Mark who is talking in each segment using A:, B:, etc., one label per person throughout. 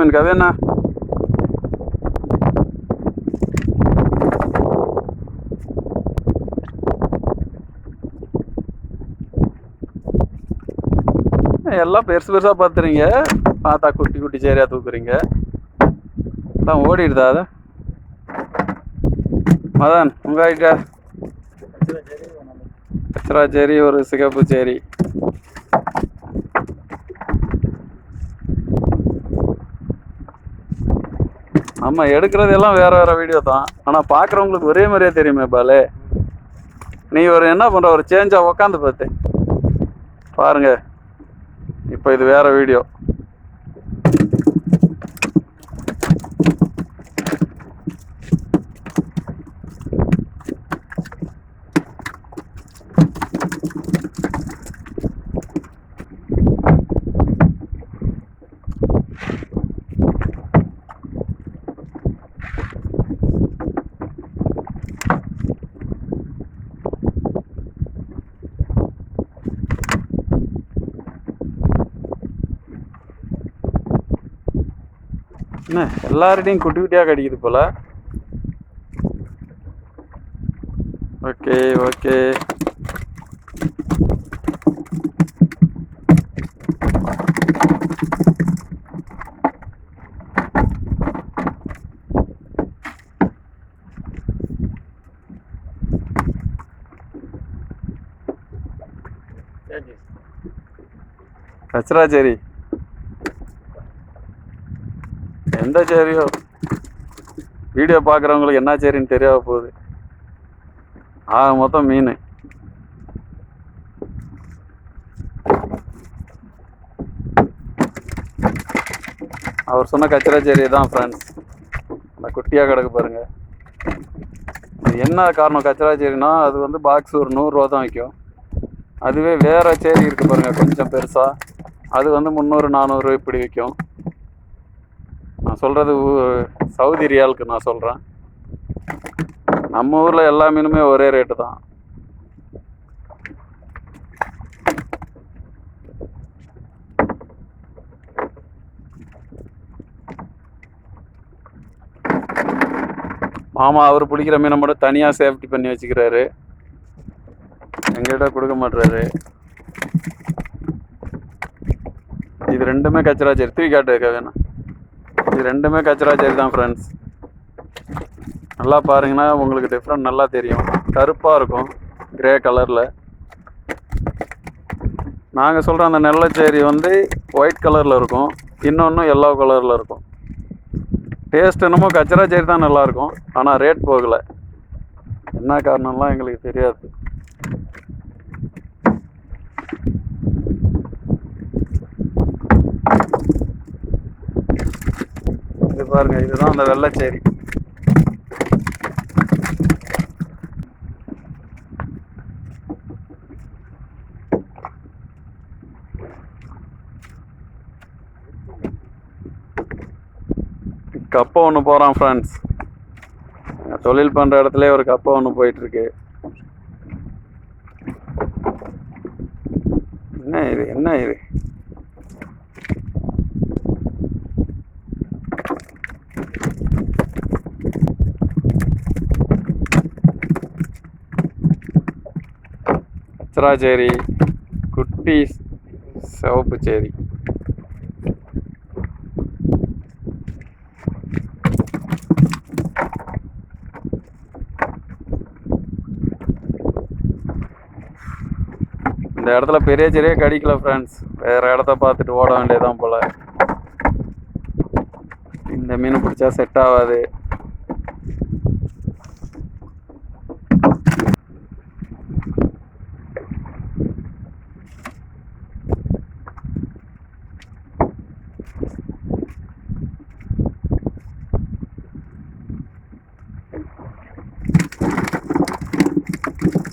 A: மீன் கவியண்ணா. எல்லாம் பெருசு பெருசா பாத்துறீங்க, பார்த்தா குட்டி குட்டி சேரியா தூக்குறீங்க. எல்லாம் ஓடிடுதா அது? மதன் உங்க கிட்ட கச்சரா சேரி, ஒரு சிகப்பு சேரி. நம்ம எடுக்கிறது எல்லாம் வேற வேற வீடியோ தான், ஆனா பாக்குறவங்களுக்கு ஒரே மாதிரியே தெரியுமே பாலே. நீ ஒரு என்ன பண்ற, ஒரு சேஞ்சா உக்காந்து பார்த்து பாருங்க. இப்ப இது வேற வீடியோ. என்ன எல்லார்டையும் குட்டி குட்டியா கடிக்குது போல. Okay okay. கச்சரா சேரி எந்த சேரியோ, வீடியோ பார்க்குறவங்களுக்கு என்ன சேரின்னு தெரியாத போகுது. மொத்தம் மீன். அவர் சொன்ன கச்சரா சேரி தான் ஃப்ரெண்ட்ஸ். அந்த குட்டியாக கிடக்கு பாருங்க. என்ன காரணம் கச்சரா சேரினா, அது வந்து பாக்ஸ் ஒரு 100 ரூபா தான் விற்கும். அதுவே வேற சேரி இருக்கு பாருங்க, கொஞ்சம் பெருசா, அது வந்து 300 400 இப்படி விற்கும். நான் சொல்றது சவுதி ரியாலுக்கு நான் சொல்றேன். நம்ம ஊர்ல எல்லா மீனுமே ஒரே ரேட்டு தான். மாமா அவர் பிடிக்கிற மீனை மட்டும் தனியா சேஃப்டி பண்ணி வச்சுக்கிறாரு, எங்கிட்ட கொடுக்க மாட்டாரு. இது ரெண்டுமே கச்சரா சேரி. தூக்கி காட்டு வேணா. இது ரெண்டுமே கச்சரா சேரி தான் ஃப்ரெண்ட்ஸ். நல்லா பாருங்கன்னா உங்களுக்கு டிஃப்ரெண்ட் நல்லா தெரியும். கருப்பா இருக்கும், கிரே கலர்ல. நாங்க சொல்ற அந்த நெல்லச்சேரி வந்து ஒயிட் கலர்ல இருக்கும், இன்னொன்னு எல்லோ கலர்ல இருக்கும். டேஸ்ட் என்னமோ கச்சரா சேரி தான் நல்லா இருக்கும், ஆனா ரேட் போகல. என்ன காரணம்லாம் எங்களுக்கு தெரியாது. இது பாருங்க, இதுதான் அந்த வெள்ளைச்சேரி. கப்பை ஒன்று போகிறான் ஃப்ரெண்ட்ஸ். தொழில் பண்ணுற இடத்துல ஒரு கப்பை ஒன்று போயிட்டுருக்கு. என்ன இது, என்ன இது? கச்சரா சேரி, குட்டி சிவப்பு சேரி. இந்த இடத்துல பெரிய சேரியே கடிக்கல ஃப்ரெண்ட்ஸ். வேற இடத்த பார்த்துட்டு ஓட வேண்டியதான் போல. இந்த மீன் பிடிச்சா செட் ஆகாது.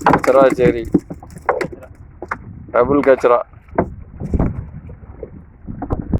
A: கச்சரா சேரி, டபுள் கச்சரா.